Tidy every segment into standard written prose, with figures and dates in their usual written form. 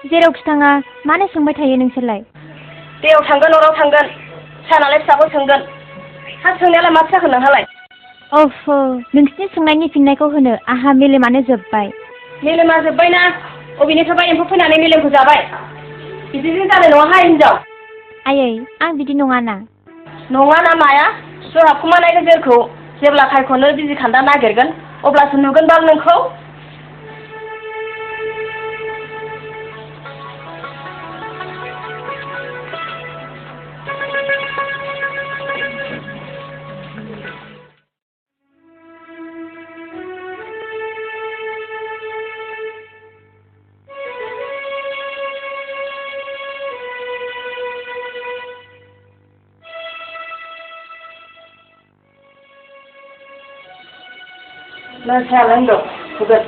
जेरावखि थाङा मानो सोंबाय थायो नोंसोरलाय? दैयाव थांगोन अराव थांगोन सानालाय फिसाखौ सोंगोन हा सोंनायालाय माथो जाखो नोंहालाय? अफ नोंसिनि सोंनायनि फिननायखौ होनो आहा मेलेमानो जोब्बाय। मेलेमा जोब्बायना अबेनिफ्रायबा एम्फौ फैनानै मेलेमखौ जाबाय बिदिजों जानाय नङाहाय हिनजाव। आयै आं बिदि नङाना। नङाना माया जोंहा खुमानायगोन जोरखौ जेब्ला खायखौनो बिजि खान्दा नागिरगोन अब्लासो नुगोन बाल नोंखौ। सायालाय हिनजाव होगोन।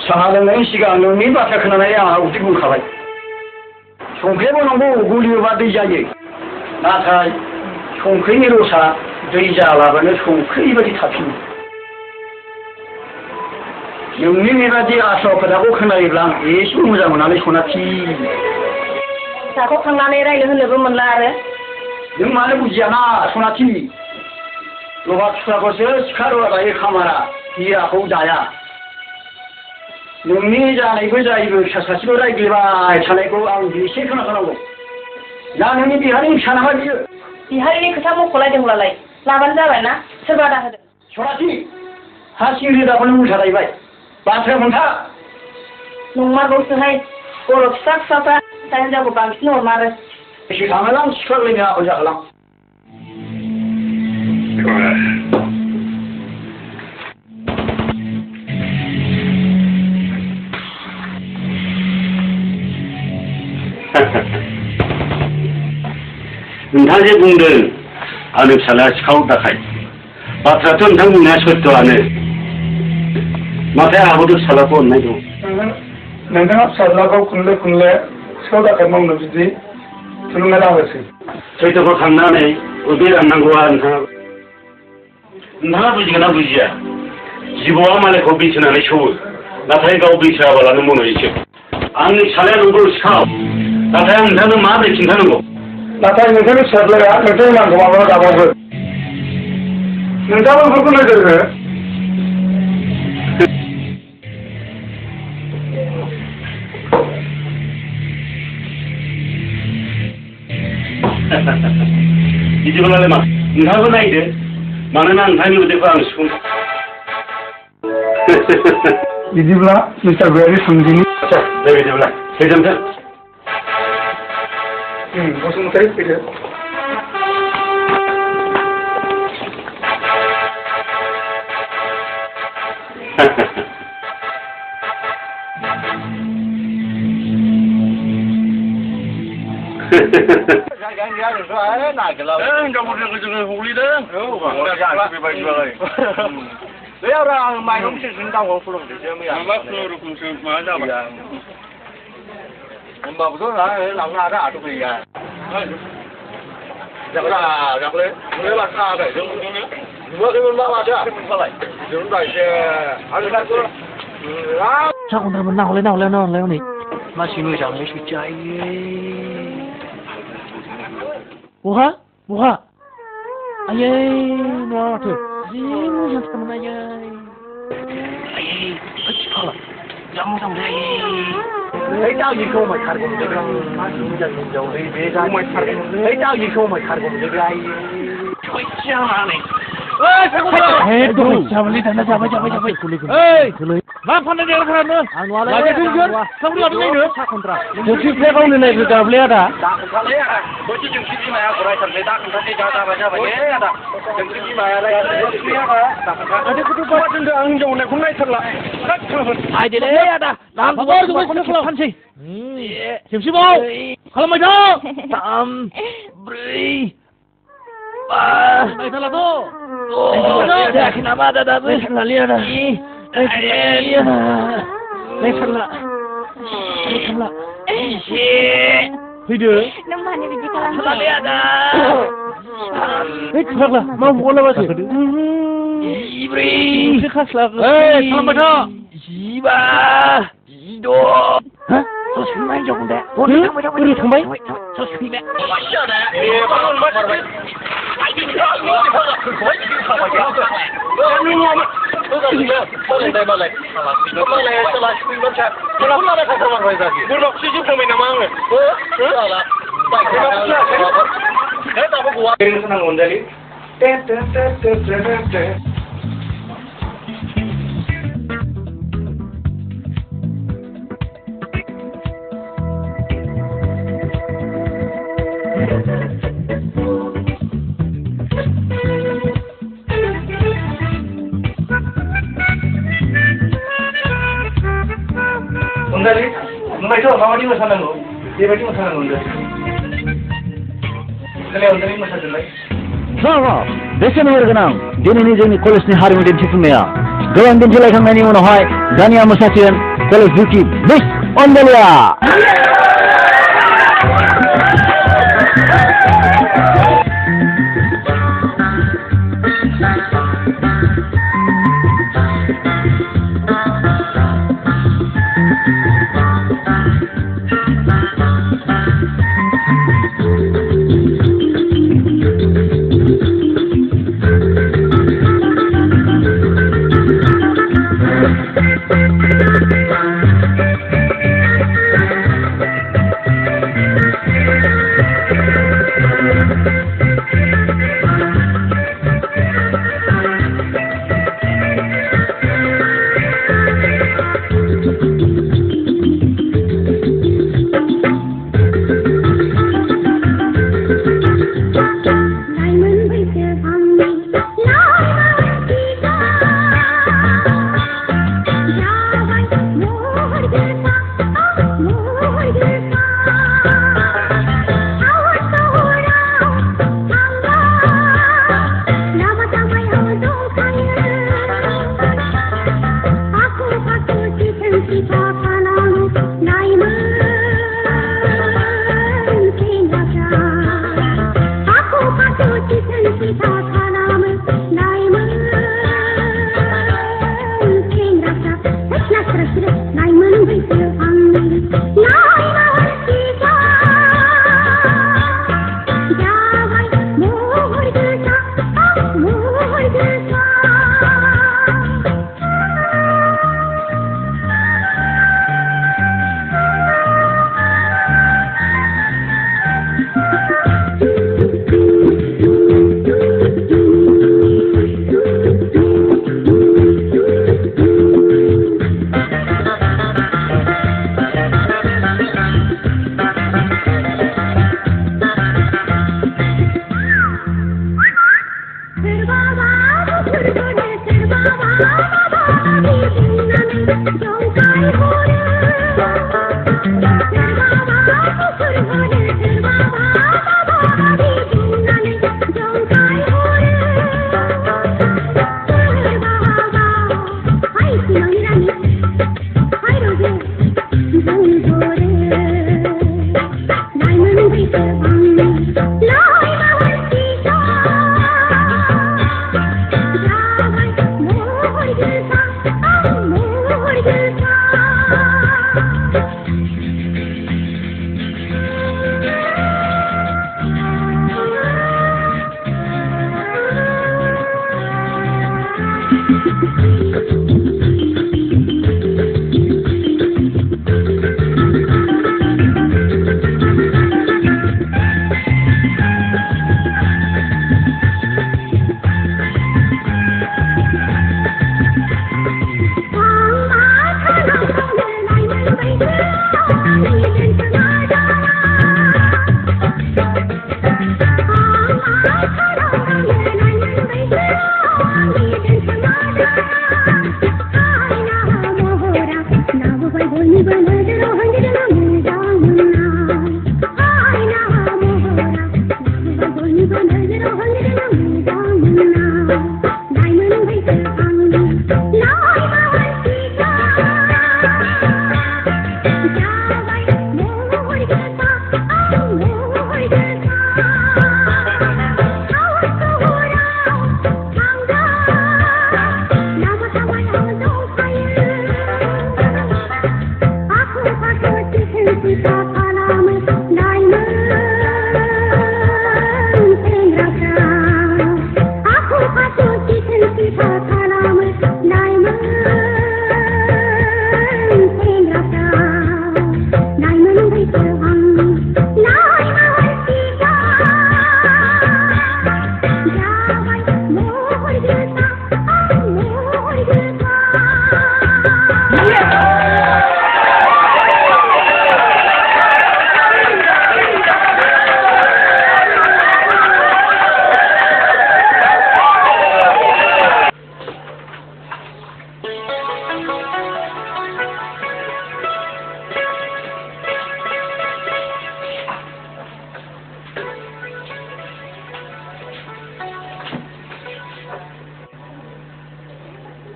साहा लोंनायनि सिगां नोंनि बाथ्रा खोनानानै आंहा उदै बुंखाबाय। संख्रिबो नांगौ गलियोबा दै जायो नाथाय संख्रिनि रसा दै जालाबानो संख्रि बायदि थाफिनो। नोंनि बेबादि आसल खोथाखौ खोनायोब्ला आं एसेबो मोजां मोनालै सनाथि। फिसाखौ खांनानै रायनो होनोबो मोनला आरो। नों मानो बुजियाना सनाथि लहा थुख्राखौसो सिखा रुवा लायो खामारा हिराखौ जाया। नोंनि जानायबो जायोबो फिसा सासेखौ रायग्लिबाय थानायखौ आं बेसे खोनासंनांगौ ना नोंनि बिहारिनि फिसा नामा बियो? बिहारिनि खोथा मख'लायदोंब्लालाय लाबानो जाबाय ना सोरबा दाहोदों। सनाथि हा सिंग्रि दाखौनो उल्थालायबाय बाथ्राया मोनथा। नंमारगौसोहाय बर' फिसा फिसाफ्रा फिसा हिनजावखौ बांसिन हरमारो। एसे थाङोलां सिख्लालायनो आखल जाखालां। नोंथाङा जे बुंदों आंनि फिसाज्लाया सिखाव दाखाय बाथ्रायाथ' नोंथां बुंनाया सत्यआनो नाथाय आंहाबोथ' फिसाज्लाखौ अननाय दं। नोंथाङा फिसाज्लाखौ खुनले खुनले सिखाव दाखाय मावनो जुदि थुलुंगा लाबोसै सैथोखौ थांनानै उदै राननांगौआ नोंथाङा बुजिगोन ना बुजिया जिबौआ मालायखौ बिसोनानै सौवो नाथाय गाव बिसायाबालानो मन'योसो आंनि फिसालाया नोंखौ सिखाव नाथाय आं नोंथांनो माबोरै खिन्थानांगौ नाथाय नोंथांनि फिसाज्लाया नोंथांनि नामखौ माब्ला दाबावगोन नोंथाङाबो बेफोरखौ नोजोर हो बिदिब्लालाय मा नोंथाङाबो नायदो मानोना नोंथांनि उदैखौ आं सुफुं बिदिब्ला मिस्टार गयारि सोंदिनि दे बिदिब्ला गोजोन्थों बसुमतारी फैदो हिनजावफोरजों जोङो हग्लिदों बे आरो आं माइरं सेरजों दावगाव फोरोंदोंसो मैया माबा खुनुरुखुमसो माबा जाबाय होमबाबोथ' लांनो हादों आहाथ' गैया जाबाय जाबाय नुनाय बाथ्रा आरो जों नुवाखैमोनबा माथो आखाइमोनबालाय जों एसे आरो दाथ' जागोन नाहरलाय हनै मानसि मोजाङै सैथायो बहा आयै नङा माथो जि मोजांथारमोन आयै फाग्ला जा मोजां जायो दागिखौ माइथारगौ मोनदों मानसि मोजां हिनजाव बे जामायथारगौ दागिखौ माइथारगौ मोनदों आयै जाबाय दाना जाबाय मा फाननाय देरफोरानो आं नुवालाय सावरि लाबोनायनो साखनद्रा जोंथिफ्राय गावनो नायबो गाबलाय आदा दाखोन्थालै आदा बयबो जोंथि बिमाया गरायथारलै दाखोन्थालै जाबाय आदा जोंथि बिमायालाय दाखोन्था मा दोनदो आं हिनजाव होननायखौ नायथारला आयदेलै आदा नांगौखौनो खालामसै खेबसेबाव खालामबाय था 3 4 नायथारलाथ' जायाखै नामा आदा दाबो नायथारलालै आदा नायथारला फैदो नों मानो बिदि खालामो आदा फाग्ला मा हगारलाबासो 4 खालामबाय था 5 ससपिमा हिनजावखौ दे बोरै थांबाय ससपिमा अनजालि नुबायथ' माबायदि मोसानांगौ बेबायदि मोसानांगौ खोनाया अनजालि मोसादोंलाय बेसेन गोनां दिनैनि जोंनि कलेजनि हारिमु दिन्थिफुंनाया गोबां दिन्थिलायखांनायनि उनावहाय दानिया मोसासिगोन कलेज बिउटि मिस अनजालिया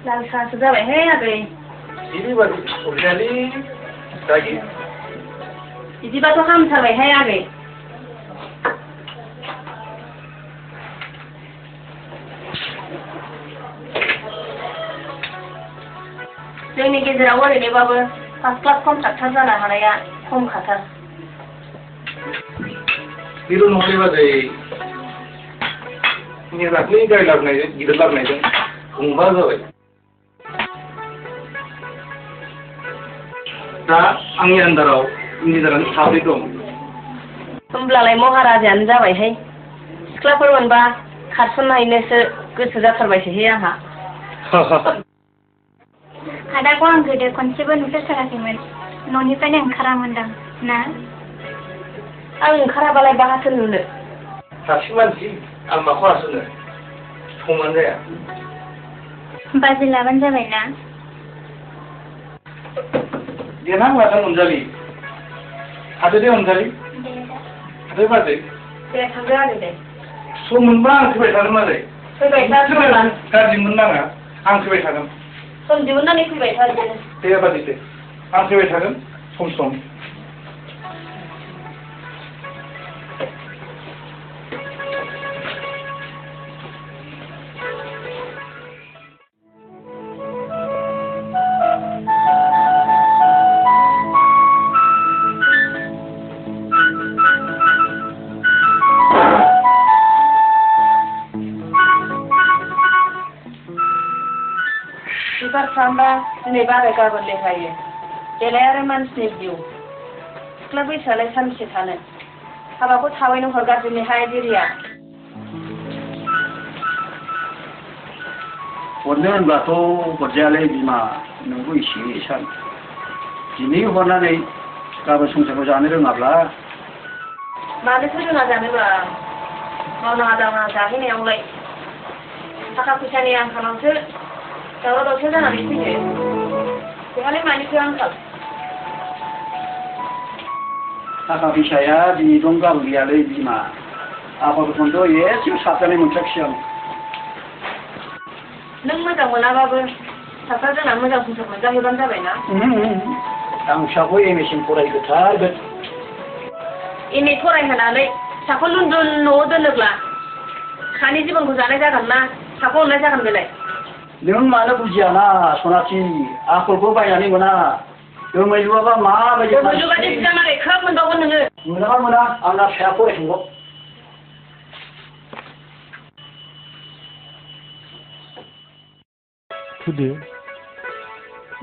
लालसासो जाबायहाय आगै बिदिबादि अरजायालै दायो बिदिबाथ' हामथारबायहाय आगै जोंनि गेजेराव ओरैनोबाबो फार्स्ट क्लास कन्ट्राक्टर जानो हानाया खमखाथार बेल' नङालै बाजै दाख्लै गारि लाबोनायजों गिदिर लाबोनायजों गंबा जाबाय दा आंनि आन्दाराव इन्जिनियारानो साब्रै दं होमब्लालाय महाराजायानो जाबायहाय सिख्लाफोर मोनबा खारसननायनोसो गोसो जाथारबायसोहाय आंहा आदाखौ आं गोदो खनसेबो नुफेरथाराखैमोन न'निफ्रायनो ओंखारामोनदां ना आं ओंखाराबालाय बाहाथो नुनो सासे मानसि आं माखौ हासनो समानो जाया बाजै लाबानो जाबाय ना देनां लागोन अनजालि थादो दे अनजालि थादो बाजै दे थांदो आरो दे सम मोनबा आं फैबाय थागोन बाजै फैबाय था गाज्रि मोननाङा आं फैबाय थागोन सम दिहुननानै फैबाय था दे बाजै दे आं फैबाय थागोन सम सम बारफ्रामबा दिनै बाराय गाबोन लेखायो बेलाय आरो मानसिनि जिउ सिख्ला बैसोआलाय सानसे थानो हाबाखौ थाबैनो हरगारजोबनिहाय दिरिया हरनो होनब्लाथ' हरजायालै बिमा नोंबो एसे सान दिनै हरनानै गाबोन संसारखौ जानो रोङाब्ला मानोथो रोङा जानोबा मावनाङा दांनाङा जाहैनायावलाय थाखा फैसानि आंखालावसो दावराव दावसि जानानै फैयो बेहालाय मानिथो आंखाल थाखा फैसाया दिनै दं गाबोन गैयालै बिमा आफाफोरखौनोथ' एसेबो साबजानाय मोनथाराखिसै आं नों मोजां मोनाबाबो फिसाफ्रा जोंना मोजां संसार मोनजाहैबानो जाबायना आं फिसाखौ एमएसिम फरायहोथारगोन एम ए फरायहोनानै फिसाखौ लुन न'आव दोनोब्ला फिसानि जिबनखौ जानाय जागोन ना फिसाखौ अननाय जागोन बेलाय नों मानो बुजियाना सनाथि आखलखौ बायनानै मोना दोमैलुआबा माबायदि दोमैलुबादि बिजामादै खोब मोनबावगोन नोङो मोनाबा मोना आंना फिसाया फरायखांगौ थुदो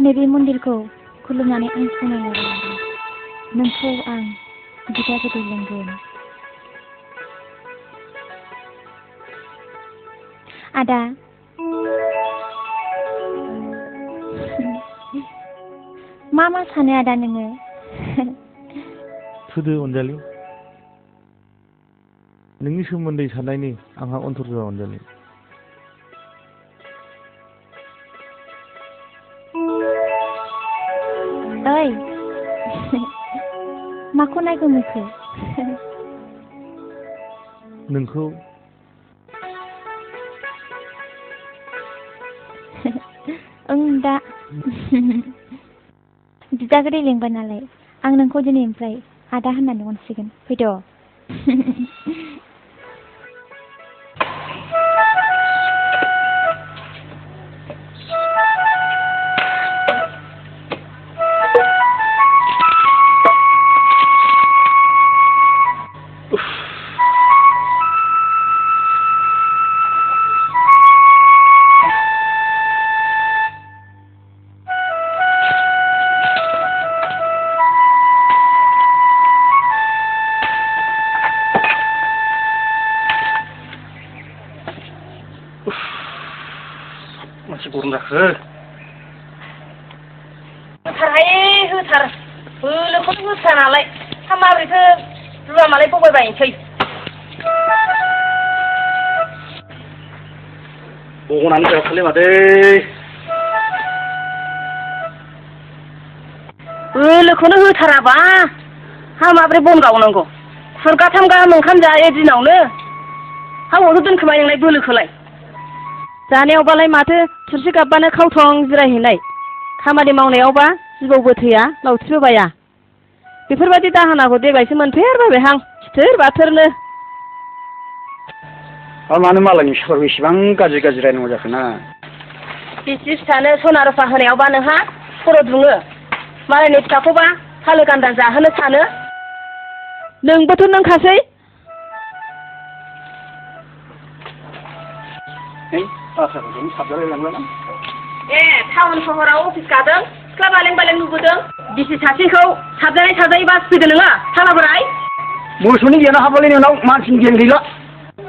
नैबे मन्दिरखौ खुलुमनानै आं सिनायनो लादों नोंखौ आं बिदा गोदै लोंगोन आदा मा सानो आदा नोङो थुदो अनजालि नोंनि सोमोन्दै साननायनि आंहा अन्तर जाया अनजालि ओइ माखौ नायगोमोखो नोंखौ ओं दा बिदा गोदै लेंबाय नालाय आं नोंखौ दिनैनिफ्राय आदा होननानै अनसिगोन फैद' गरम जाखो होथारहाय होथार बोलोखौनो होथार नालाय हा माबोरैथो रुवा मालाय बबायबायनोसै बगनानै जाखोलै माथो बोलोखौनो होथाराबा हा माबोरै बन गावनांगौ खुरगाथाम गाहाम ओंखाम जायो दिनावनो हा बबावथो दोनखोमाय नोंलाय बोलोखौलाय जानायावबालाय माथो थुरसि गाबबानो खावथं जिरायहैनाय खामानि मावनायावबा जिबौ बोथैया लावथिबो बाया बेफोरबायदि दाहोनाखौ देग्लायसो मोनफेरबायहां खिथोर बाथोरनो मानो मालायनि फिसाफोरखौ इसेबां गाज्रि रायनांगौ जाखोना बिसि फिसानो सना रुफा होनायावबा नोंहा खर' दुङो मालायनि फिसाखौबा फालो गान्दा जाहोनो सानो नोंबोथ' नोंखासै ए टाउन सहराव अफिस गादों सिख्ला बालें बालें नुबोदों बिसि सासेखौ साबजानाय बास फैदो नोङो फाला बोराय मोसौनि गियाना हाबालाय नोंनाव मानसिनि गियान गैला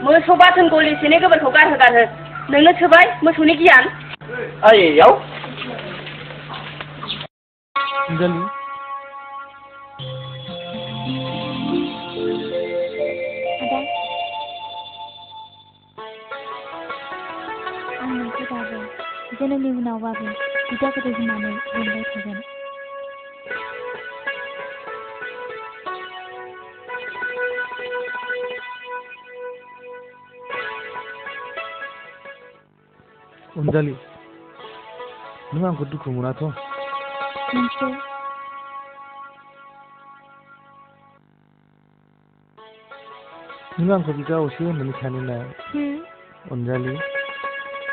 मोसौ बाथोन गलिसेनि गोबोरखौ गारहो नोंनो थोबाय मोसौनि गियान आइयाव अनजालि आं नोंखौ दाबो जोनोमनि उनावबाबो बिदा गोदै होननानै लिंबाय थागोन अनजालि नों आंखौ दुखु मोनाथ' नोंसो नों आंखौ बिदा असे होननानै सानोना अनजालि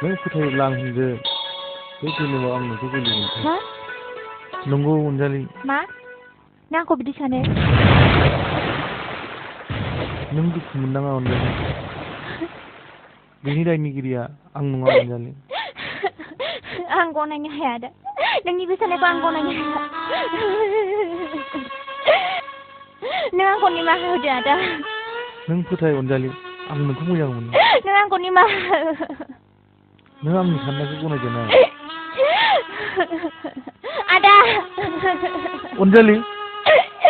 नों फोथायोब्ला आं होनगोन बे जोनोमाव आं नोंखौ जुलि मोनगोन नंगौ अनजालि मा नों आंखौ बिदि सानो नों दुखु मोननाङा अनजालि बेनि दायनिगिरिया आं नङा अनजालि आं गनायनो हाया आदा नोंनि बे साननायखौ आं गनायनो हाया नों आंखौ निमाहा होदो आदा नों फोथाय अनजालि आं नोंखौ मोजां मोनो नों आंखौ निमाहा हो नों आंनि साननायखौ गनायदो ना आदा अनजालि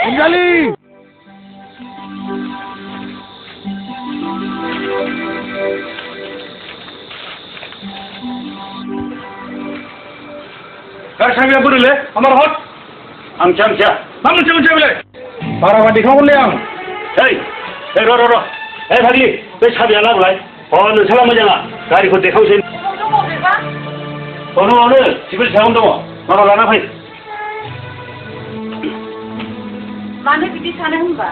अनजालि सामिया बोरैलै आमार हट आमथिया मा मोनसे बेलाय बाराबा देखावगोनलै आं र' फाग्लि बे साबिया लाबोलाय नोंसाला मोजाङा गारिखौ देखावसै न'आवनो सिभिल सायावनो दङ माबा लाना फै मानो बिदि सानो होनबा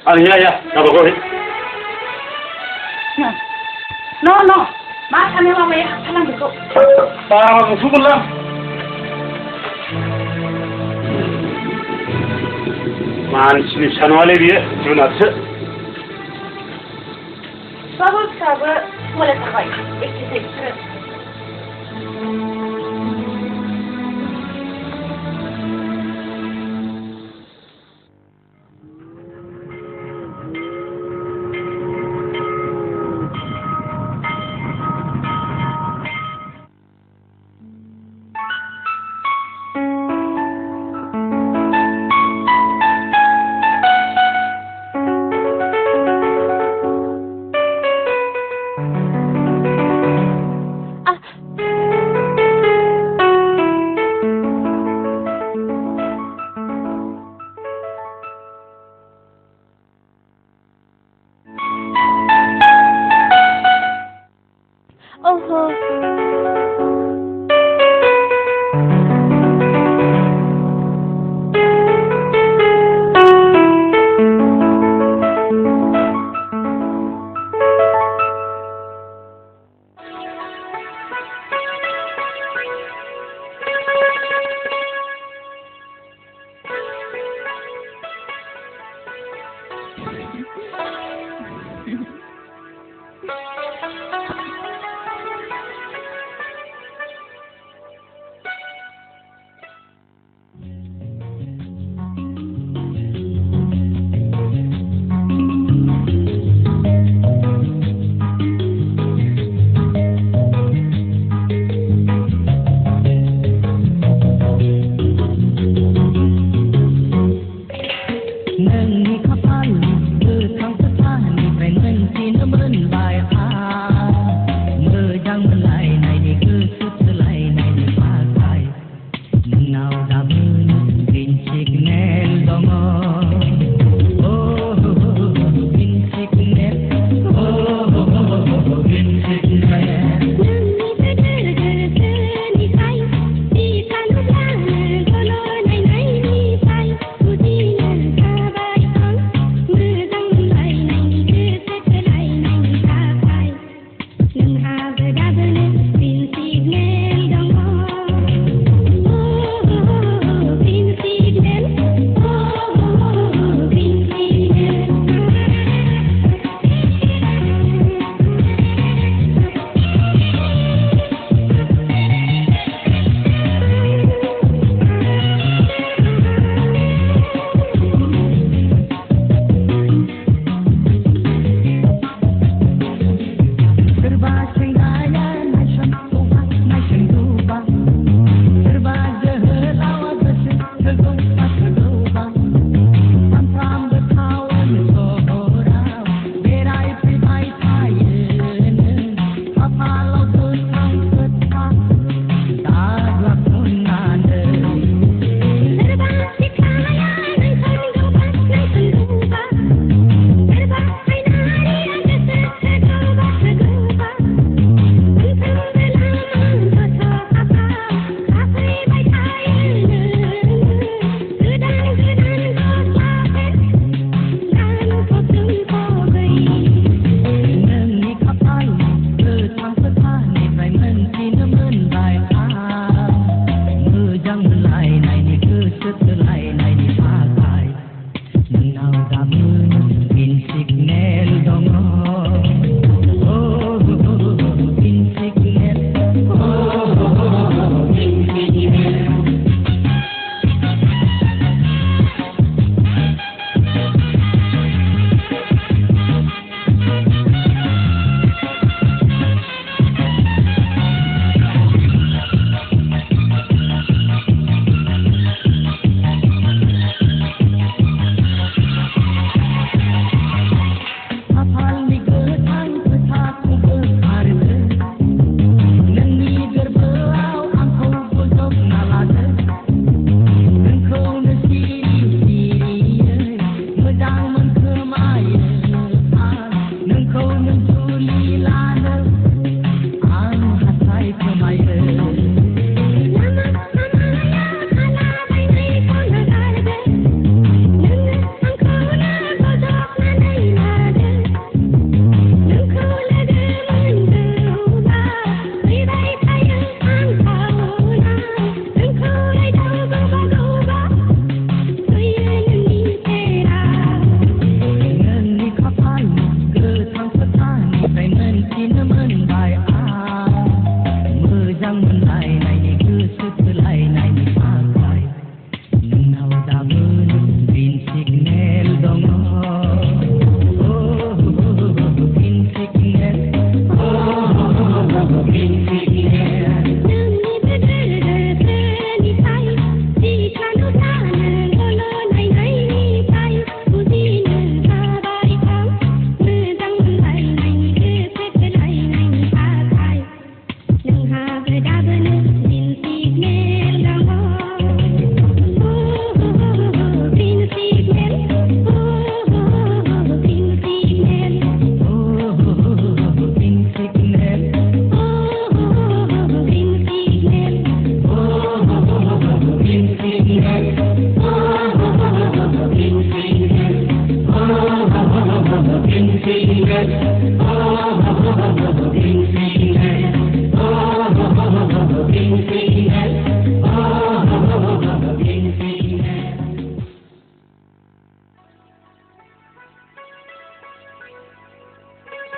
आं हिया गावबागाव मा सानो माबाया खालाम बेखौ बाराबा गुसुगोनलां मानसिनि फिसा नङालै बियो जुनारसो फिसाबो फरायखाबाय एक्सारसाइसफोर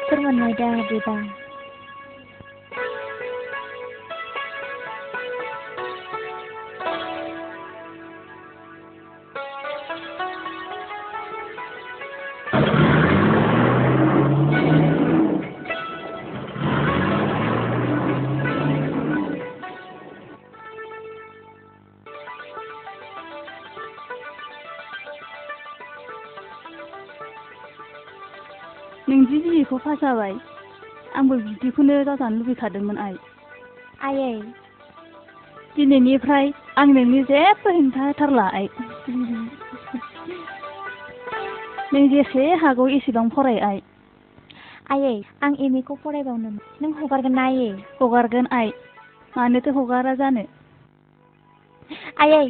Permanai dah bebang. नों जि बिखौ फासाबाय आंबो बिदिखौनो जाजानो लुबैखादोंमोन आइ आयै दिनैनिफ्राय आं नोंनि जेबो हेंथा होथारला आइ नों जेसे हागौ एसेबां फराय आइ आयै आं MA खौ फरायबावनो नों हगारगोन ना आयै हगारगोन आइ मानोथो हगारा जानो आयै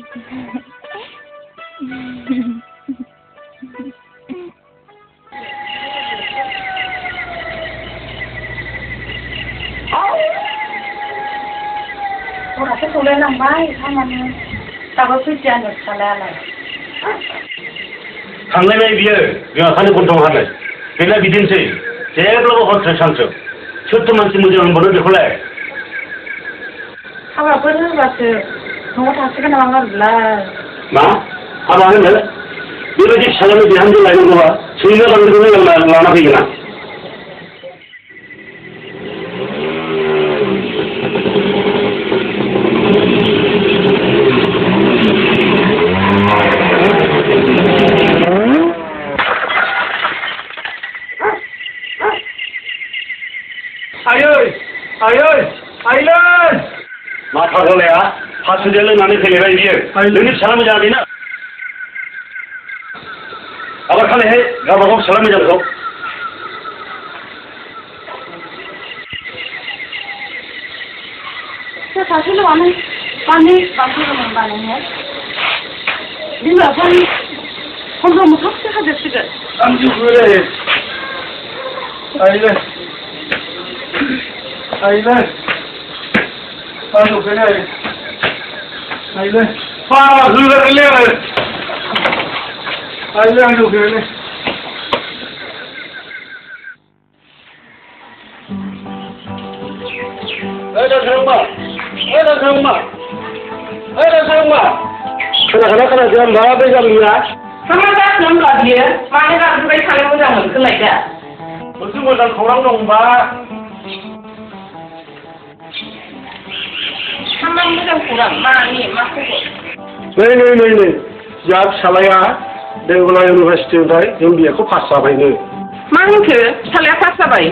हरासो सौलायलांबाय खामानि दाबो फैदियानो फिसालायालाय थांलायबाय बियो बिमा बिफानि गन्थं हानो बेना बिदिनोसै जेब्लाबो हरसो सानसो सोरथो मानसि मोजां होनबावनो बेखौलाय हाबाफोर होबासो न'आव थासिगोन नामा गारजोलाय मा हाबा होनो बेबायदि फिसालानो बिहामजो लायनांगौबा सैमा बांद्रायखौ लाना फैगोन आं मा थागोलाया हासुदैया लोंनानै फैलायबाय बियो नोंनि फिसाला मोजां बेना आबाद खालायहाय गावबागाव फिसाला मोजांखौ सोर सासे लोगोआनो माने बांसिन बानायनाय बिमा बिफानि खन्द' मोखांसो होजोबसिगोन आं जिउखौलाय आइलाय आइलाय मा नुखोलाय आइलाय बारा होगारगोनलै आङो आइलाय आं नुखोलाय खोनाखाना खोनासै होनबा बे गामिनिया मा जाखो होनब्ला बियो मानो गारजोब्बाय थानो मोजां मोनखोलाय दा मोनसे मोजां खौरां दंबा मा मोजां खौरां मानि मा खबर नै जोंहा फिसालाया बेंगला इउनिभारसिटिनिफ्राय MBA खौ पास जाबायनो मा होनखो फिसालाया पास जाबाय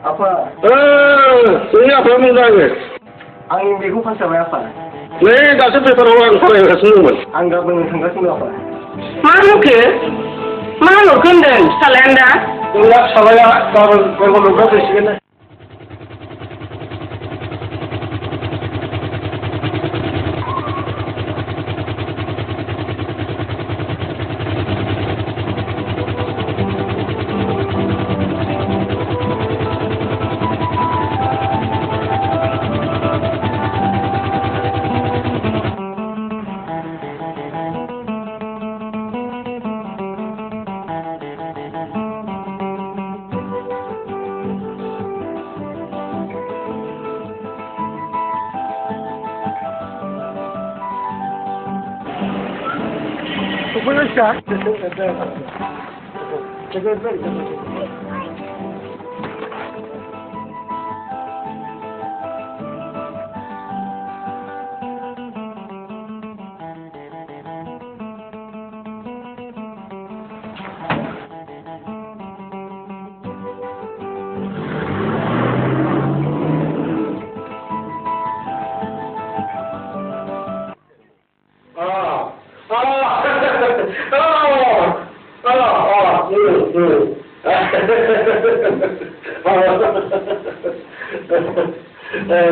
आफा जोंनि आफाया मोजां आं बेखौ पास जाबाय आफा नै दासो पेपाराव आं फरायगासिनो दंमोन आं गाबोन थांगासिनो आफा मा होनखो मा होनहरखो होनदों फिसालायानो दा जोंना फिसालाया गाबोन बेंगलराव फैसिगोन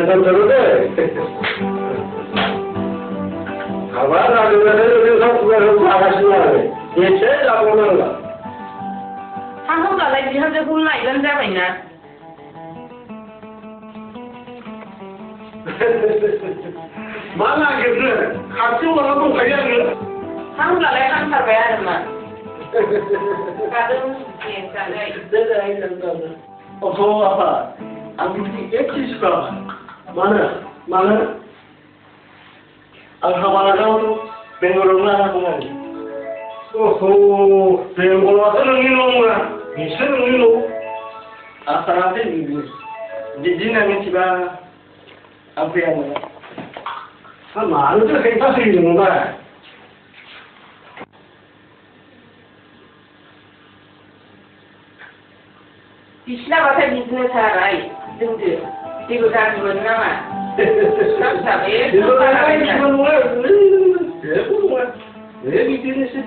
दोनथ'नो दे हाबा जादोंनानै ओंखाम खुगाखौ जागासिनो आरो एसे जाबावनांला आं होमब्लालाय बिहामजोखौ लायबानो जाबायना मा नागिरनो खाथियाव लाना दंखायो आङो आं होमब्लालाय हांथारबाय आरो मा गाजों जानाय अथ' आफा आं बिदि एखे सुखामा मानो आं हाबा लागावथ' बेंगलाव लानांगौ आरो ओहो बेंगलाथ' नोंनि न' नङा बिसोर नोंनि न' आसाराखै बिदि होनना मिथिबा आं फैयामोन मानोथो हेंथा होयो नोंलाय बिसिनाबाथाय बिदिनो साराय जोंदो जेबो गाज्रि मोनो नामा बिदिनोसै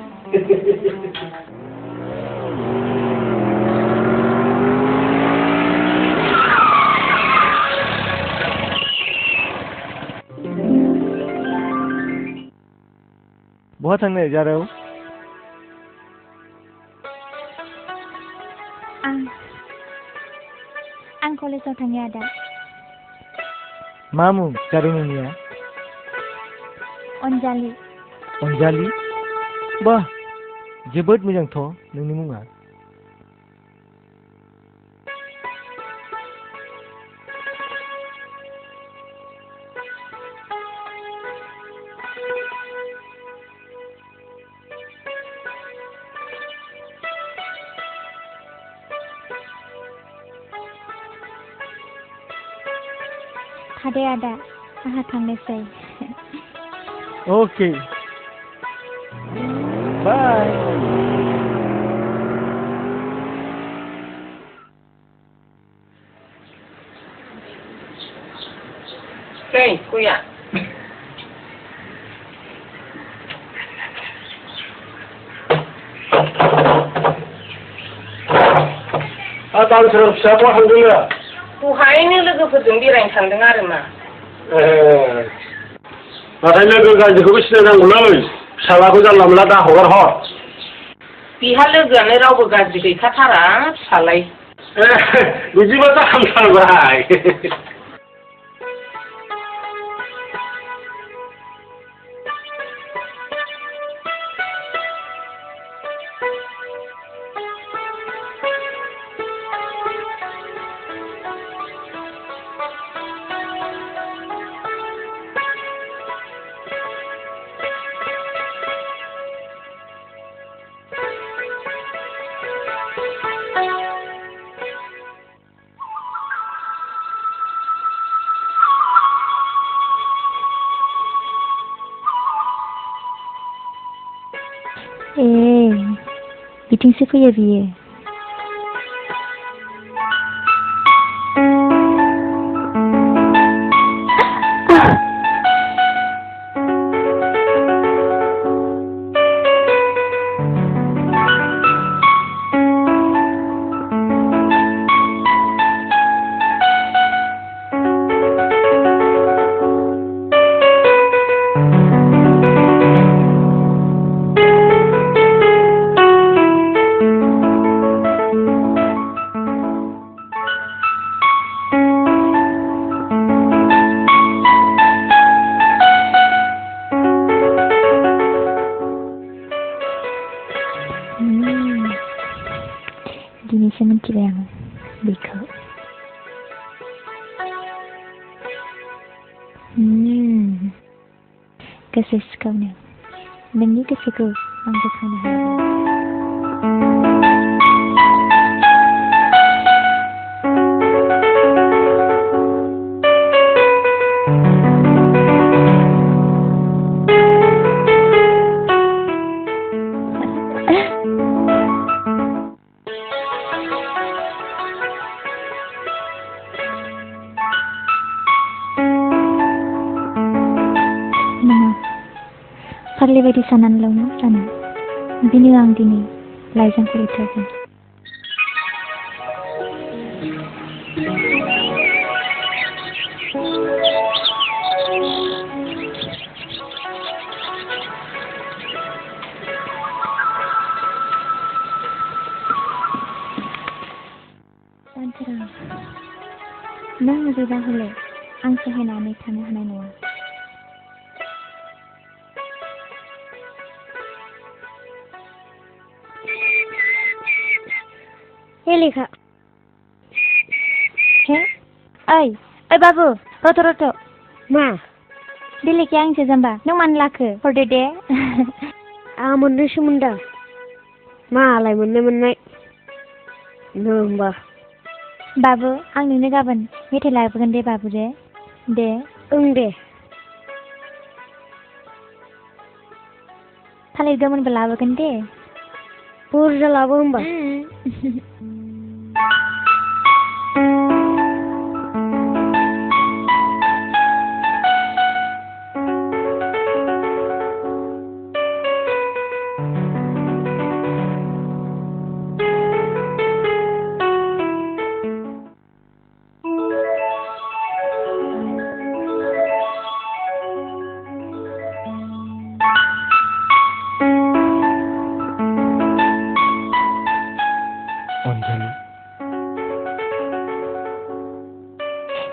बहा थांनो जारौ आं कलेजाव थाङो आदा मा मुं जारौ नोंनिया अनजालि अनजालि बाह जोबोद मोजांथ' नोंनि मुङा थादे आदा आंहा थांनोसै ओके बाय गया गावसोर फिसाफ्रा थांदोंनो दहायनो लोगोफोरजों बेरायनो थांदों आरो मा नाथाय लोगो गाज्रिखौबो सिनायनांगौलै फिसालाखौ जानला मोनला दा हगार हर बिहा लोगोआनो रावबो गाज्रि गैखाथारा फिसालाय बिदिबाथ' हामथारबाय बिथिंसो फैयो बियो दिनैसो मिथिबाय आं बेखौ गोसो सिखावनो नोंनि गोसोखौ आं बोखावनो हाया फाग्लि बायदि साननानैल' मा जानो बिनो आं दिनै लाइजामखौ लिरथारगोन नों जुदा हले आं सहायनानै थानो हानाय नङा। हे लेखा हे ओइ बाबु रथ' मा बे लेखाया आंसो जाम्बा नों मानो लाखो हरदो दे। आं मोननोसो मोनदों मालाय मोननाय नों होमबा बाबु आं नोंनो गाबोन मेथाइ लाबोगोन दे बाबु दे ओं दे थालिर गोमोनबो लाबोगोन दे बुरजा लाबो होमबा।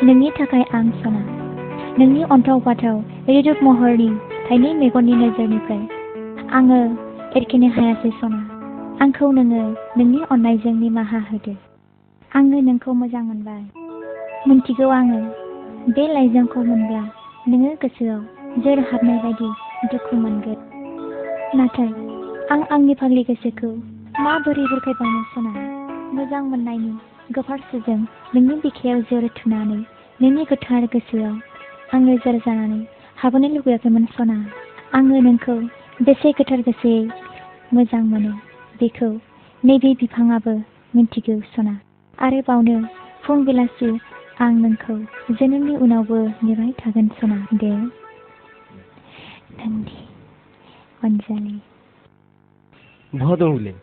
नोंनि थाखाय आं सना नोंनि अन्थाव बाथाव रिदुब महरनि थाइनै मेगननि नोजोरनिफ्राय आङो एरखेनो हायासै सना आंखौ नोङो नोंनि अननायजों निमाहा होदो। आङो नोंखौ मोजां मोनबाय मिन्थिगौ आङो बे लाइजामखौ मोनब्ला नोङो गोसोआव जोर हाबनाय बायदि दुखु मोनगोन नाथाय आं आंनि फाग्लि गोसोखौ माबोरै बुरखायबावनो सना मोजां मोननायनि गोफारसोजों नोंनि बिखायाव जोर थुनानै नोंनि गोथार गोसोआव आङो जोर जानानै हाबनो लुबैयाखैमोन सना आङो नोंखौ बेसे गोथार गोसोयै मोजां मोनो बेखौ नैबे बिफाङाबो मिन्थिगौ सना आरो बावनो फुं बेलासि आं नोंखौ जोनोमनि उनावबो नेबाय थागोन सना दे नोंनि अनजालि। बहा दं हले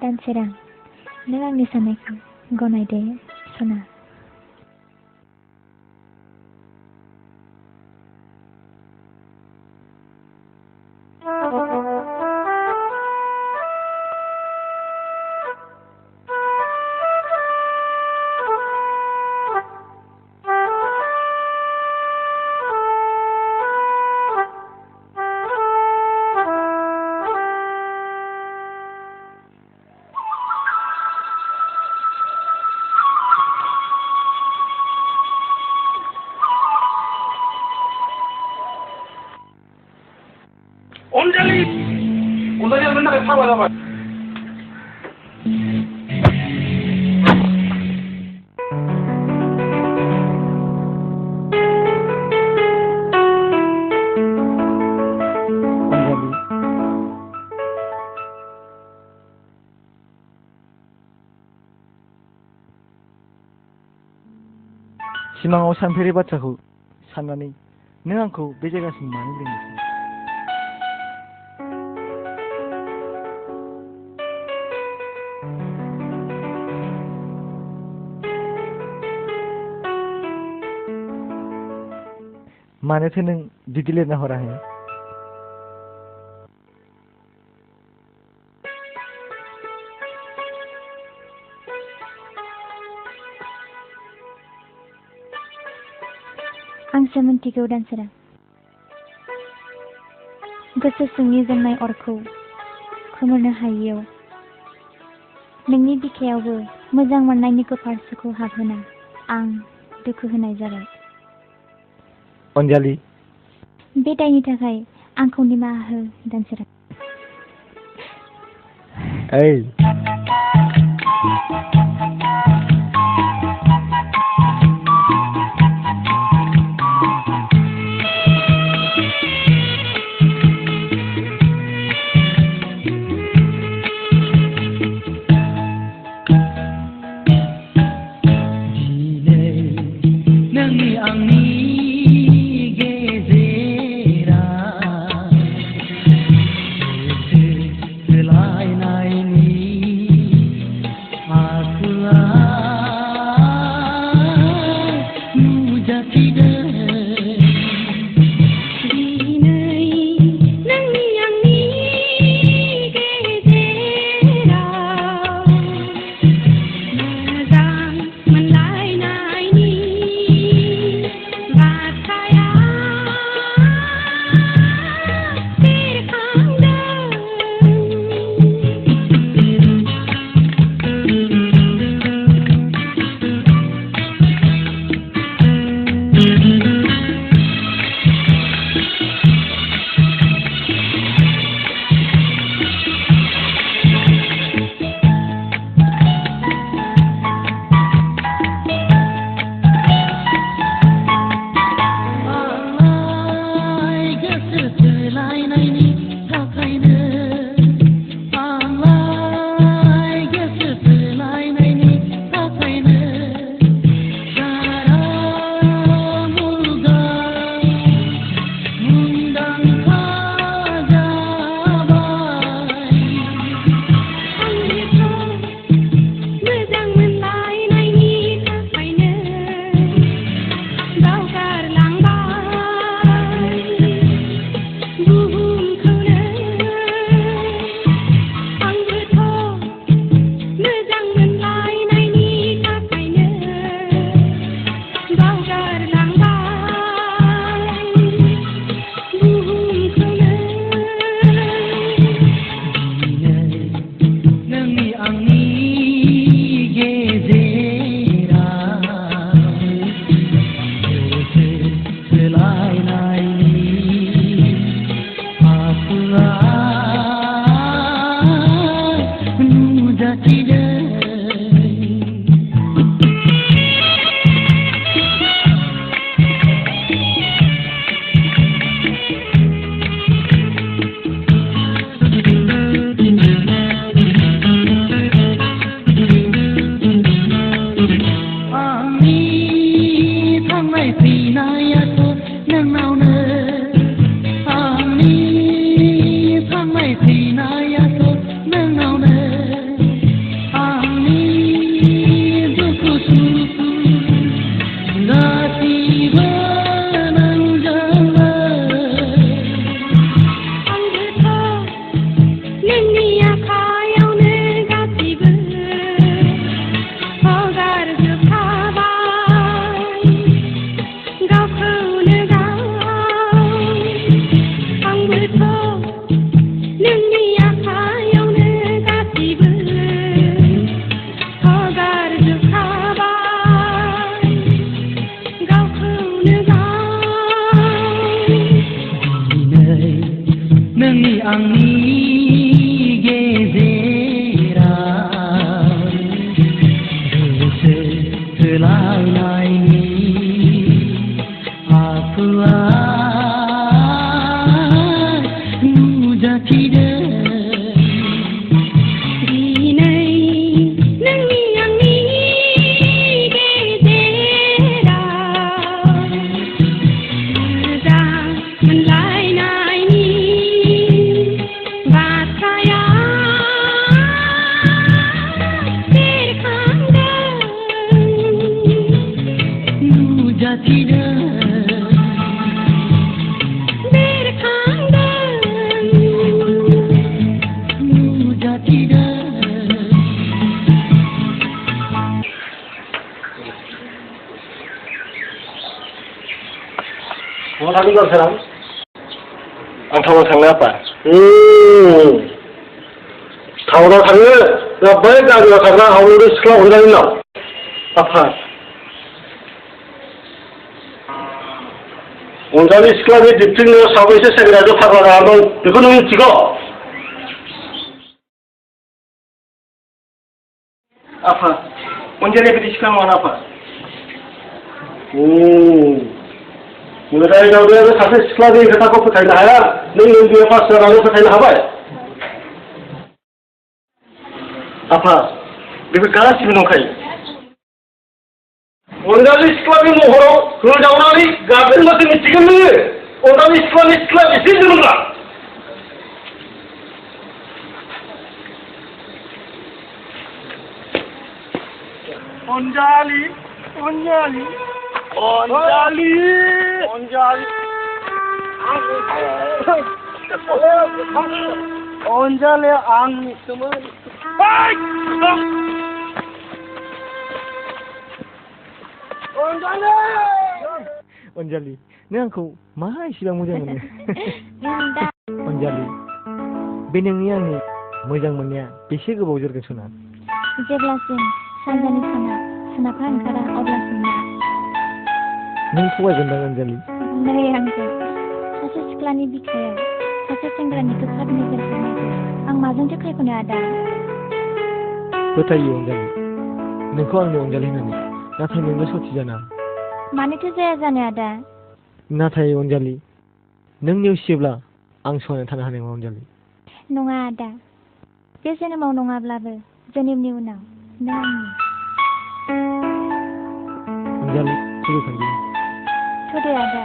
दानसोरां नों आंनि साननायखौ गनायदो सना। अन्जालि मोननो थाखाय फाग्ला जाबाय। सिमाङाव सानफेरै बाथ्राखौ साननानै नों आंखौ बे जायगासिम मानो लिंहरखो? मानोथो नों बिदि लिरना हराखै? आंसो मिन्थिगौ दानसोरां गोसो सिंनि जोंनाय अरखौ खोमोरनो हायियाव नोंनि बिखायावबो मोजां मोननायनि गोफारसोखौ हाबहोना आं दुखु होनाय जाबाय। अनजालि बे दायनि थाखाय आंखौ निमाहा हो दानसोरां। ओइ Unjani sekolah di Timur sampai saya ada fakir ada, ekonomi juga. Apa? Unjani di sekolah mana apa? Mulai dari awal sampai sekolah di kata kau percaya ya, ni dia pas orang percaya apa? Apa? Dibekala si menungkai. Unjani sekolah di Mohoro, kalau Jwnwmni, gaben masih miskin ni. Unjani sekolah isi juga. Anjali, Anjali, Anjali, Anjali. Anjali आंनि सोमोन अनजालि नों आंखौ मा एसेबां मोजां मोनो अनजालि बे नोंनि आंनि मोजां मोननाया बेसे गोबाव जोरगोन सना जेब्लासिम सानजानि साना सोनाबहा ओंखारा अब्लासिम नों थगायगोनदां अनजालि नै आंजों सासे सिख्लानि बिखायाव सासे सेंग्रानि गोख्रों नोजोर होनायखौ आं माजोंथो खायख'नो आदा फोथायो अनजालि नोंखौ आंनि अनजालि होननानै नाथाय नोंनो सथि जाना मानोथो जाया जानो आदा नाथाय अनजालि नों नेवसियोब्ला आं सहायना थानो हानाय नङा अनजालि नङा आदा बे जोनोमाव नङाब्लाबो जोनोमनि उनाव नों आंनि अनजालि थुदो थांदो थुदो आदा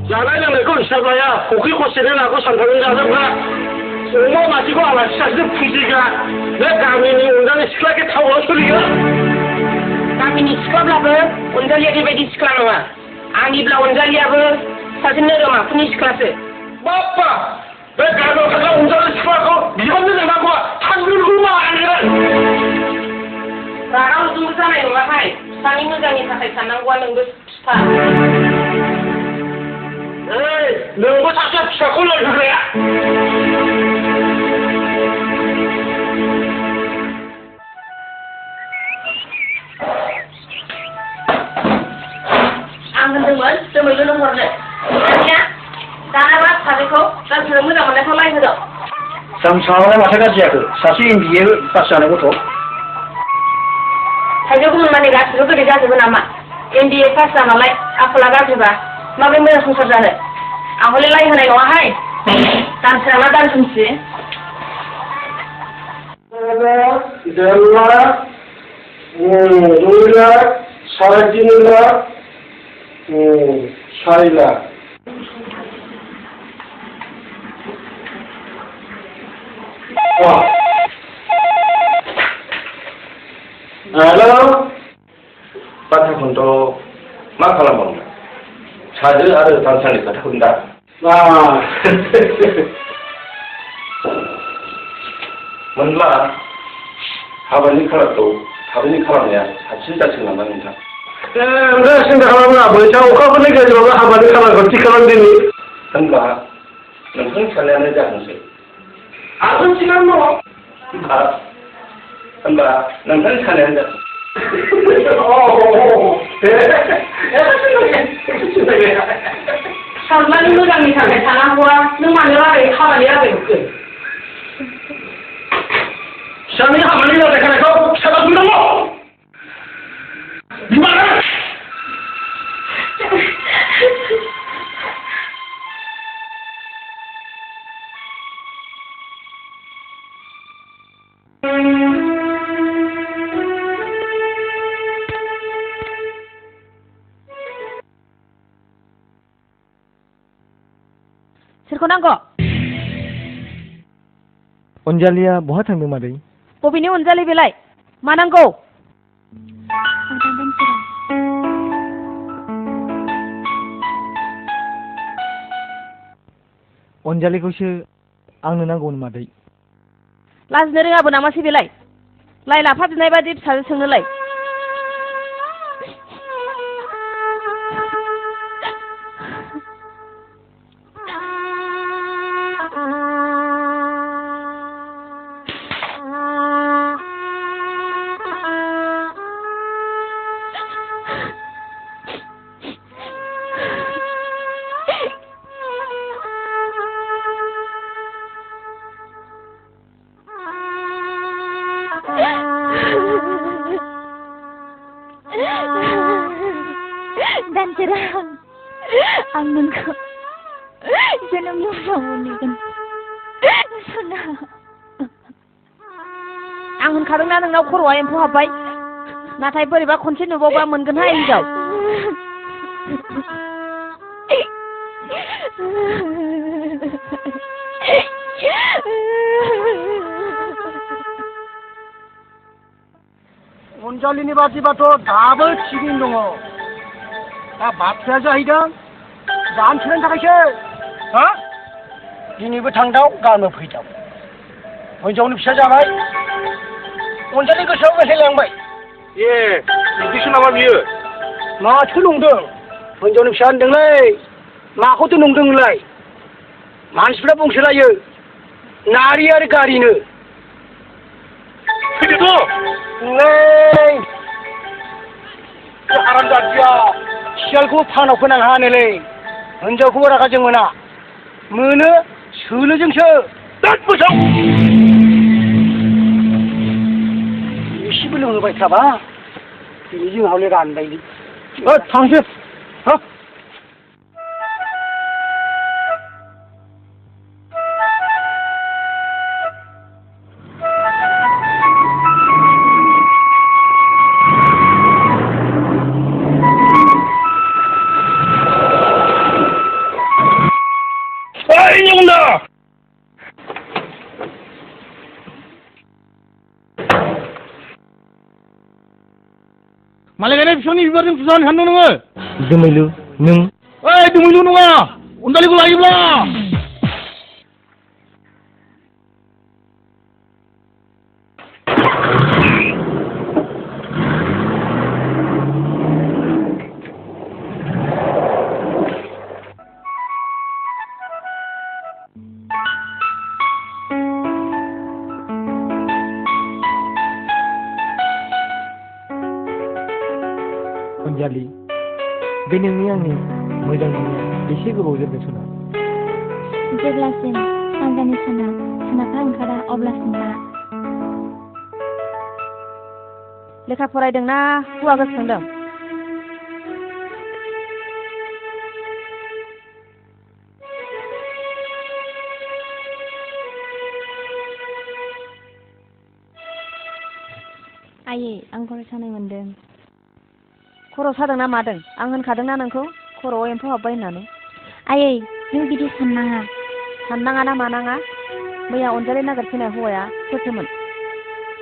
जानाय लोंनायखौ हिसाब लाया फुख्रि खरसेनो नाखौ सानफ्रामबो जाजोबग्रा अमा मासेखौ आलासि सासेनो फुजिग्रा बे गामिनि अनजालि सिख्लाखौ थावआव सोलियो गामिनि सिख्लाब्लाबो अनजालिया बेबायदि सिख्ला नङा आंनिब्ला अनजालियाबो सासे नोरोम आखुनि सिख्लासो बाप्पा बे गामियाव थाग्रा अनजालि सिख्लाखौ बिहामजो लेंनांगौआ थांग्रोनोबो मालायगोन रागाव जोंबो जानाय नङाहाय फिफानि मोजांनि थाखाय साननांगौआ नोंबो फिफा नोंबो सासे फिसाखौ लोंहोग्राया आं होनदोंमोन जोमैल' हरनो दानिया दानाबा फिसाजोखौ गावसोर मोजां मोननायखौ लायहोदों जों सानावलाय माथो गाज्रि जाखो सासे MBA पास जानाय गथ' थाइजौखौ मोननानै गासिबो गोदै जाजोबो नामा MBA पास जानालाय आखला गाज्रिबा माबोरै मोजां संसार जानो आं हले लायहोनाय नङाहाय दानसोरांना दानसोमसि हेलो बाथ्राखौथ' मा खालामबावनो साजो आरो दानसानि खोथाखौनो दा मोनब्ला हाबानि खालारखौ थाबैनो खालामनाया साबसिन जासिगोन नामा नोंथां नोंथाङा सिन्था खालामनाङा बैसा अखाफोरनि गेजेरावनो हाबानि खालारखौ थि खालामदिनि होनब्ला नोंथांनि साननायानो जाथोंसै आंथ' थिगानो दङ होनबा नोंथांनि साननायानो जाथों साननानै मोजांनि थाखाय थानांगौआ नों मानो रायलाय हाबानि रायलायहरखो फिसानि हाबानि रायलायखानायखौ फिसाला बुंनांगौ बिमानो सोरखौ नांगौ अनजालिया बहा थांदों मादै बबेनि अनजालि बेलाय मा नांगौ अनजालिखौसो आंनो नांगौमोन मादै लाजिनो रोङाबो नामासै बेलाय लाइ लाफा बिनाय बादि फिसाजो सोंनोलाय आं नोंखौ जोनोमनि उनाव मोनहैगोन सना होनखादोंना नोंनाव खर'आ एम्फौ हाबबाय नाथाय बोरैबा खनसे नुबावबा मोनगोनहाय हिनजाव अनजालिनि बादिबाथ' दाबो थिगैनो दङ दा बाथ्राया जाहैदों दानस'नायनि थाखायसो हा दिनैबो थांदाव गाबोन फैदाव हिनजावनि फिसा जाबाय अनजालि गोसोआव गोसायलांबाय ए बिदिसो नामा बियो माथो नंदों हिनजावनि फिसा होनदोंलै माखौथो नंदों नोंलाय मानसिफ्रा बुंसोलायो नारि आरो गारिनो फैदोथ' नोंलै हाराम जाथिया सियालखौ फानाव फोनांहा होनोलै हिनजावखौबो रागा जों मोना मोनो सोलोजोंसो दाद मोसौ एसेबो लोंहोबाय थाबा दिनै जोंहा हले रानबायलै थांसै हा मालाय गायनाय बिफांनि बिबारजों फुजा होनो सानदों नोङो दोमैलु नों ओइ दोमैलु नङा अनजालिखौ लायोब्ला अनजालि बे नोंनि आंनि मोजां मोननाया बेसे गोबाव जोरगोन सना जेब्लासिम सानजानि साना सोनाबहा ओंखारा अब्लासिम ला लेखा फरायदोंना हौवा गोसोखांदों आयै आं खर' सानाय मोन्दों खर' सादोंना मादों आं होनखादोंना नोंखौ खर'आव एम्फौ हाबबाय होननानै आयै नों बिदि साननाङा साननाङा ना मानाङा मैया अनजालि नागिरफैनाय हौवाया सोरथोमोन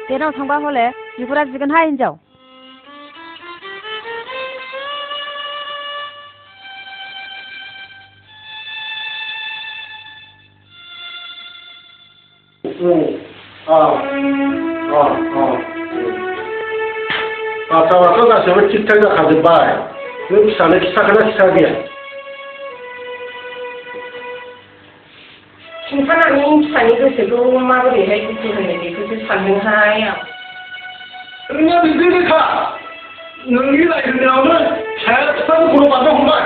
बेनाव थांबा हले बिगुरा जिगोनहाय हिनजाव बाथ्राफ्राथ' गासैबो थिग थाक जाखाजोब्बाय नों फिसानो खिथाखोना खिथा गैया खिन्थानानै फिसानि गोसोखौ माबोरैहाय दुखु होनो बेखौसो सानदोंहाय आं ओरैनो बिदिनोखा नोंनि रायज्लायनायावनो फिसाया फिफाखौ खर' बारनो हमबाय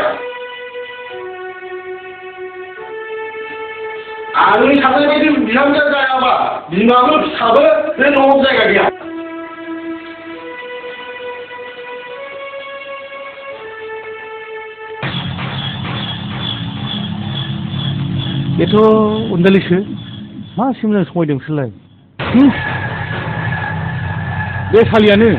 आंनि साननाय बायदि बिहामजो जायाबा बिमाबो फिसाबो बे न'आव जायगा गैया बेथ' अनजालिसो मा एसे मोजां समायदों बिसोरलाय बे सालियानो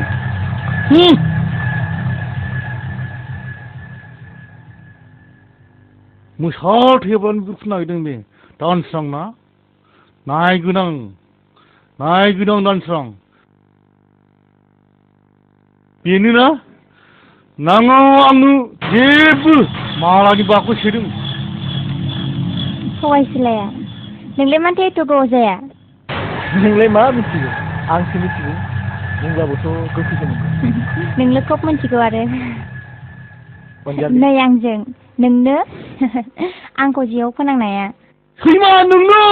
मोसार थैयाब्लानो दुखु नागिरदों बे दानस्रां ना नायगोनां दानस्रां बेनोना नाङा आंनो जेबो मालानि बाखौ सेदों थगायसुलाया नोंलाय माथो एथ' गोबाव जाया नोंलाय मा मिथिगौ आंसो मिथिगौ नोंब्लाबोथ' गोखैसो मोनगोन नोंल' खोब मिथिगौ आरो अनजालि नै आंजों नोंनो आंखौ जिआव फोनांनाया सैमा नोंनो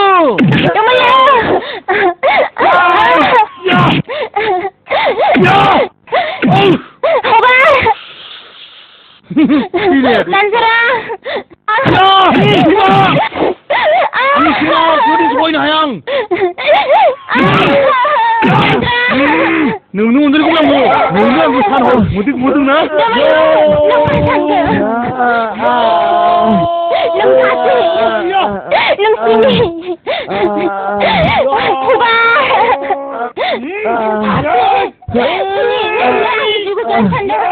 नोंनो अनजालिखौ नांगौ नोंनो आंखौ सानहर मोदै गदोंना नों नोंसिनि फबार आंनि जिउखौ जानो सानदों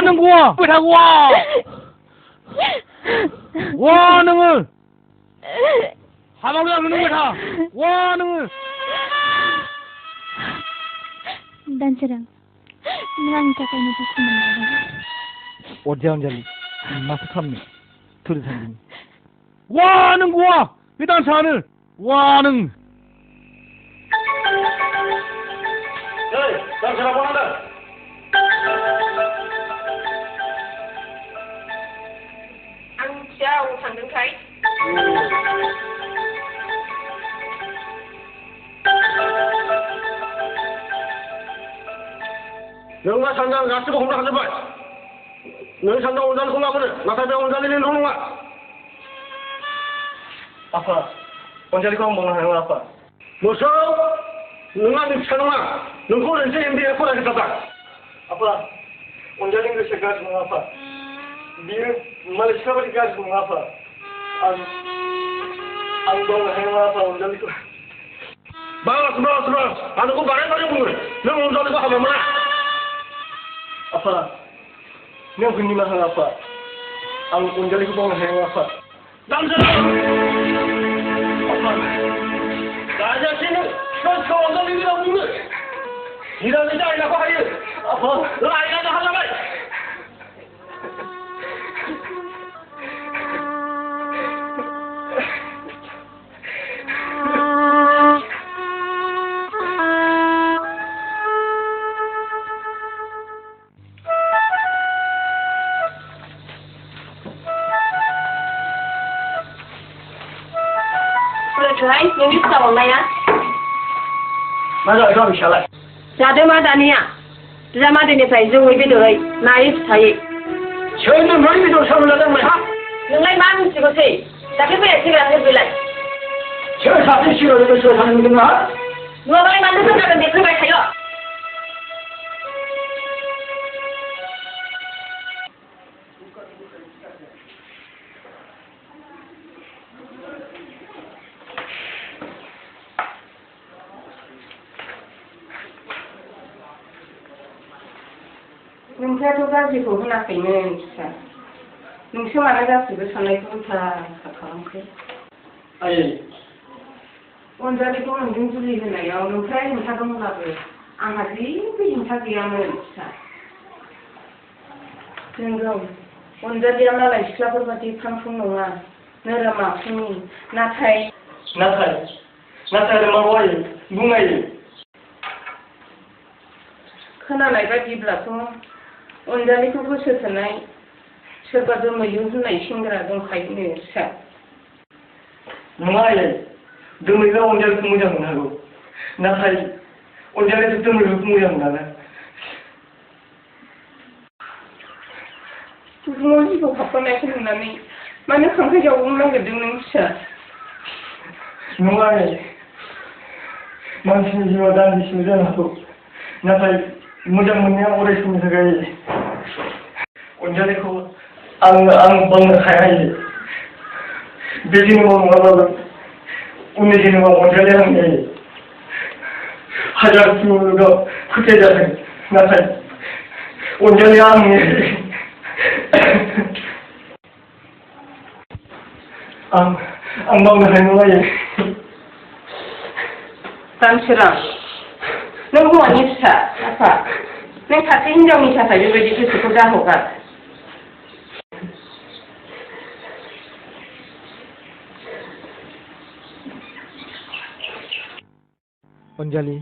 आं नोंखौ 어디야 언제니? 마스 탐니. 둘이 생긴. 와는 고와 이 단차는 와는. 에이, 단차라고 한다. Ăn sao thằng đừng thấy. 너가 산다는 가스고 혼자 하지 마. 너희 산다 온다는 공감은 나타내 온다는 놈아. 아빠, 온자리가 뭐나 해요 아빠. 무슨? 너가 미쳐놈아. 너가 렌즈 MB에 보내겠다. 아빠, 온자리인 거 생각하지 마 아빠. 니는 말을 시켜버리게 마 아빠. 안 보는 해요 아빠 온자리가. 말았어. 안 하고 말해가지고 너 온자리가 하면 뭐야? 아빠, 내가 그님만 하나 아빠. 안 온자리가 보는 해요 아빠. 남자라! 아빠, 나 자신은 넌 원장님이라고 하는 이라는 자 아니라고 하여. 아빠, 너 아니라고 하자마. Đấy, nhưng biết sao này á? Mà rồi sao bị sợ lại? Ra tới mà ta nè, ra mà thì phải dùng cái đời, này thấy. सोरनो मै बेदर सावलादोंमोन हा नोंलाय मा मिथिगौसै दाख्लै फैनाय सिगां बेलाय सोर सासे सिगां सोर थांनो मोनदों हा नङाबालाय मानो होनजागोन दे फैबाय थायो नोंथाङाथ' गाज्रिखौ होनाखैमोन फिसा नोंसो मानो गासिबो साननायखौ उल्था खालामखो आयै अनजालिखौ नोंजों जुलि होनायाव नोंथाङा हेंथा दंब्लाबो आंहा जेबो हेंथा गैयामोन फिसा नोंगौ अनजालिया मालाय सिख्लाफोर बादि फ्रां फ्रुं नङा नोरोम आखुनि नाथाय आरो मा आयै बुंनाय खोनानाय बायदिब्लाथ' अनजालिखौ गोसो थोनाय सोरबा दोमैलु होननाय सेंग्रा दंखायोनो फिसा नङा आयै दोमैलुआ अनजालिखौ मोजां मोननो हागौ नाथाय अनजालियाथ' दोमैलुखौ मोजां मोनाना गुदुङाव जिबौ हाबफानायखौ नुनानै मानो खांख्राइ जावनो नागिरदों नों फिसा नङा आयै मानसिनि जिउआ दान्दिसेल' जानो हागौ नाथाय मोजां मोननाया अराय समनि थाखाय अनजालिखौ आं बावनो हाया आयै बे जोनोमाव नङाबाबो उननि जोनोमाव अनजालिया आंनि आयै हाजार मुलुगाव फोथायजाथों नाथाय अनजालिया आंनि आं बावनो हानाय नङा आयै दानसोरां नों हौवानि फिसा आफा नों सासे हिनजावनि थाखाय बेबायदि गोसोखौ दाहगार अनजालि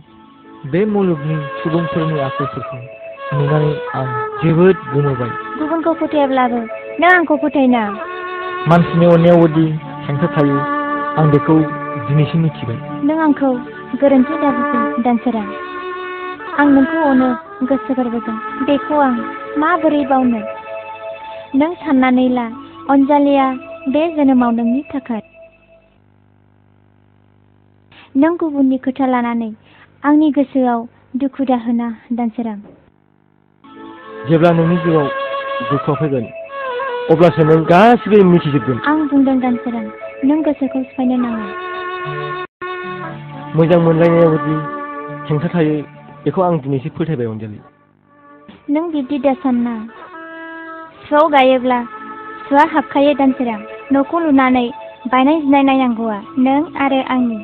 बे मुलुगनि सुबुंफोरनि आखुफोरखौ नुनानै आं जोबोद गोमोबाय गुबुनखौ फोथायाब्लाबो नों आंखौ फोथायना मानसिनि अननायावदि हेंथा थायो आं बेखौ दिनैसो मिथिबाय नों आंखौ गोरोन्थि दाबुसै दानसोरां आं नोंखौ अनो गोसो गोरबोजों बेखौ आं माबोरै बावनो नों साननानै ला अनजालिया बे जोनोमाव नोंनि थाखाय नों गुबुननि खोथा लानानै आंनि गोसोआव दुखु दाहोना दानसोरां जेब्ला नोंनि जिउआव दुखुआ फैगोन अब्लासो नों गासिबो मिथिजोबगोन आं बुंदों दानसोरां नों गोसोखौ सिफायनो नाङा मोजां मोनलायनायावदि हेंथा थायो बेखौ आं दिनैसो फोथायबाय अनजालि नों बिब्दि दासानना सिफाव गायोब्ला सुवा हाबखायो दानसोरां न'खौ लुनानै बायनाय जिनाय नायनांगौआ नों आरो आंनि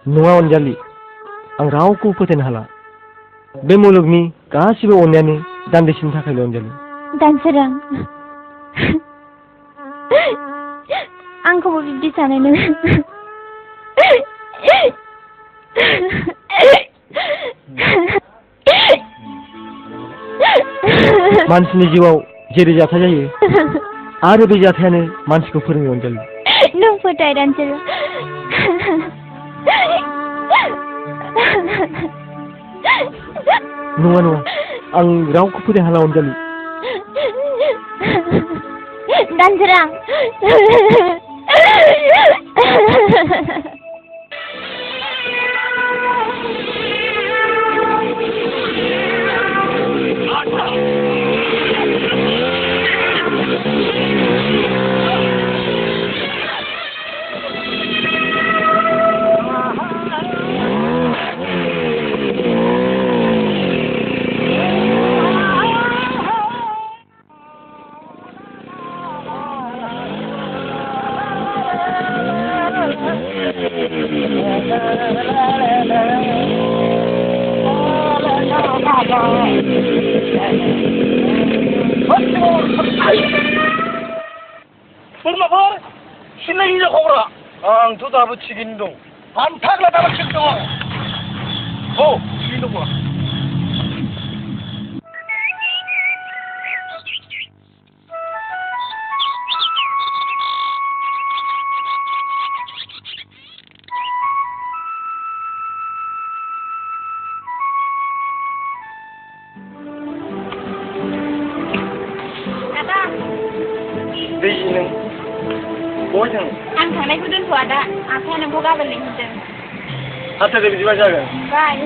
नङा अनजालि आं रावखौ फोथायनो हाला बे मुलुगनि गासिबो अननायानो दान्दिसेनि थाखायल' अनजालि दानसोरां आंखौबो बिब्दि सानो नों मानसिनि जिउआव जेरै जाथाय जायो आरो बे जाथायानो मानसिखौ फोरोङो अनजालि नों फोथाय दानसोरां नङा आं रावखौ फोथायनो हाला अनजालि दानसोरां बोरमाफोर सिननाय हिनजाव खबरा आंथ' दाबो थिगैनो दं फान्थाग्ला दाबो थिग दङ औ थिगैनो दङ दै नों बहाय थाङो आं थांनायखौ दोनथ'आ दा आफाया नोंखौ गाबोन लिंहरदों आदसा दे बिदिबा जागोन बाय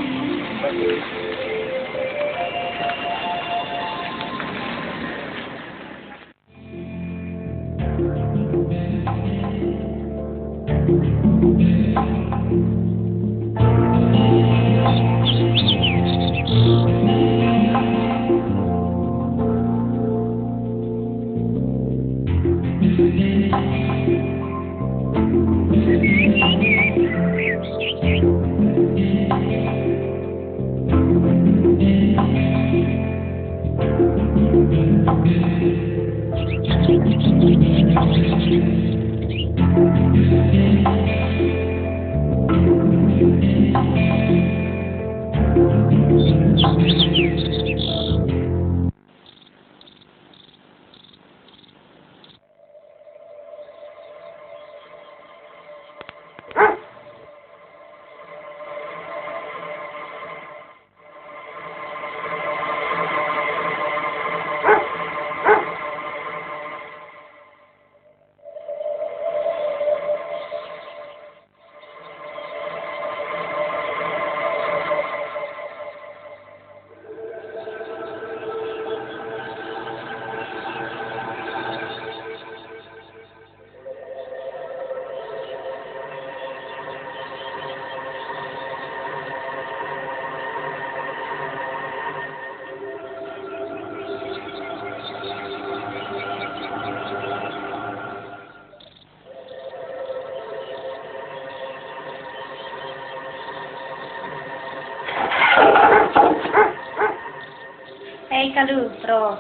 Hey Kalu, bro.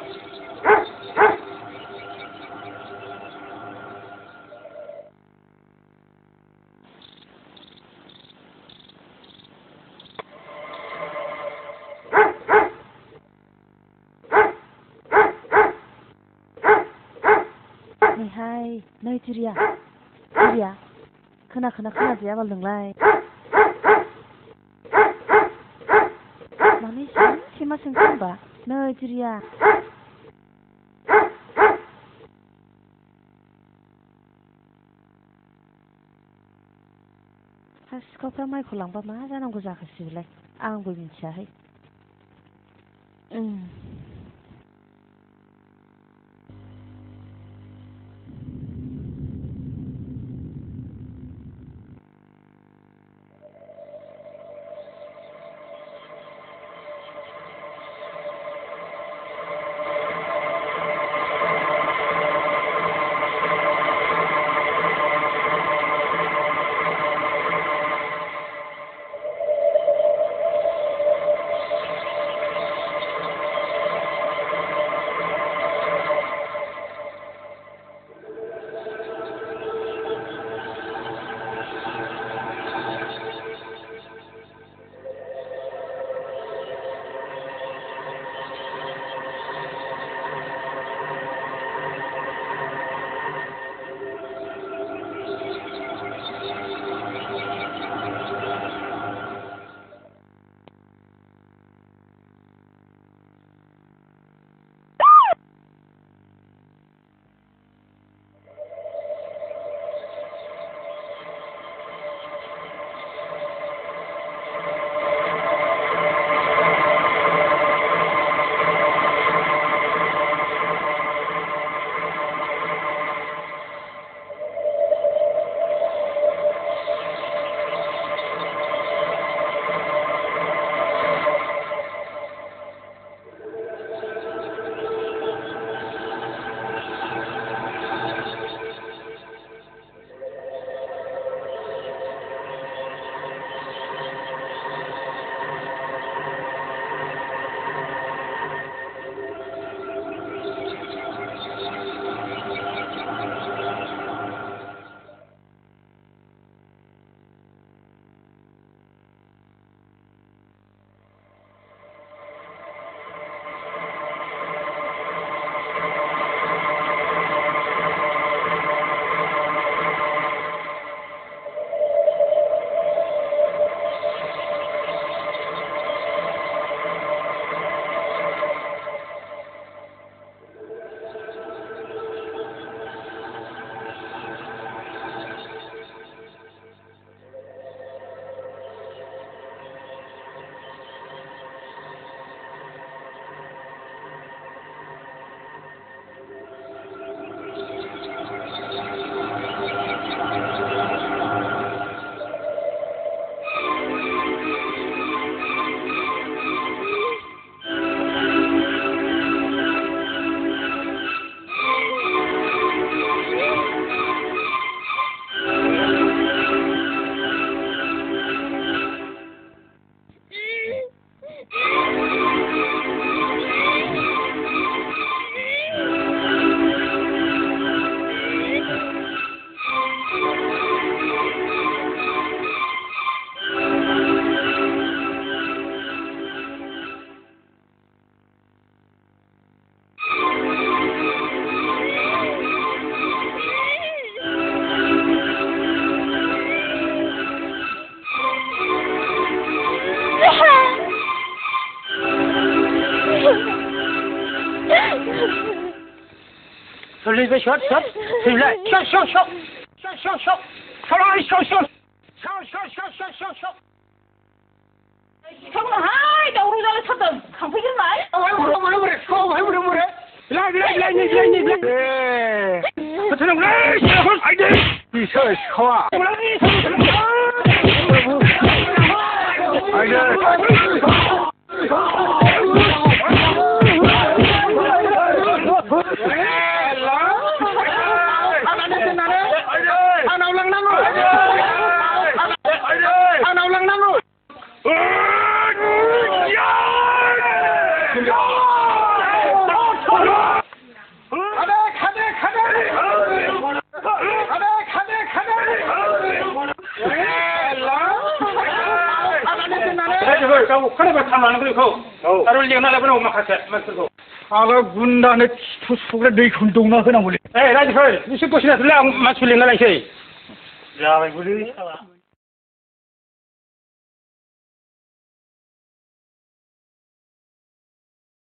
Hai, नै जुरिया जुरिया खोनाजाया बाल नोंलाय मानो एसेबां सैमा सोंखो होनबा नै जुरिया हा सिखावफ्रा माइखौ लांबा मा जानांगौ जाखोसै बेलाय आंबो मिथियाहाय सोलिबाय सर फैलाय सिखावनोहाय दावराव जालाय थारदों थांफैग्रोनाय गाव अखानायबा थांलांगौ बेखौ आरो लेंना लाबोनांगौ माखासे मानसिफोरखौ आरो गुन्दानो खिथु सुग्रा दैखौनो दौना होनांगौलै रायजोफोर बिसोर दसे नाथ'लै आं मानसिखौ लेंना लायसै जाबायबोलै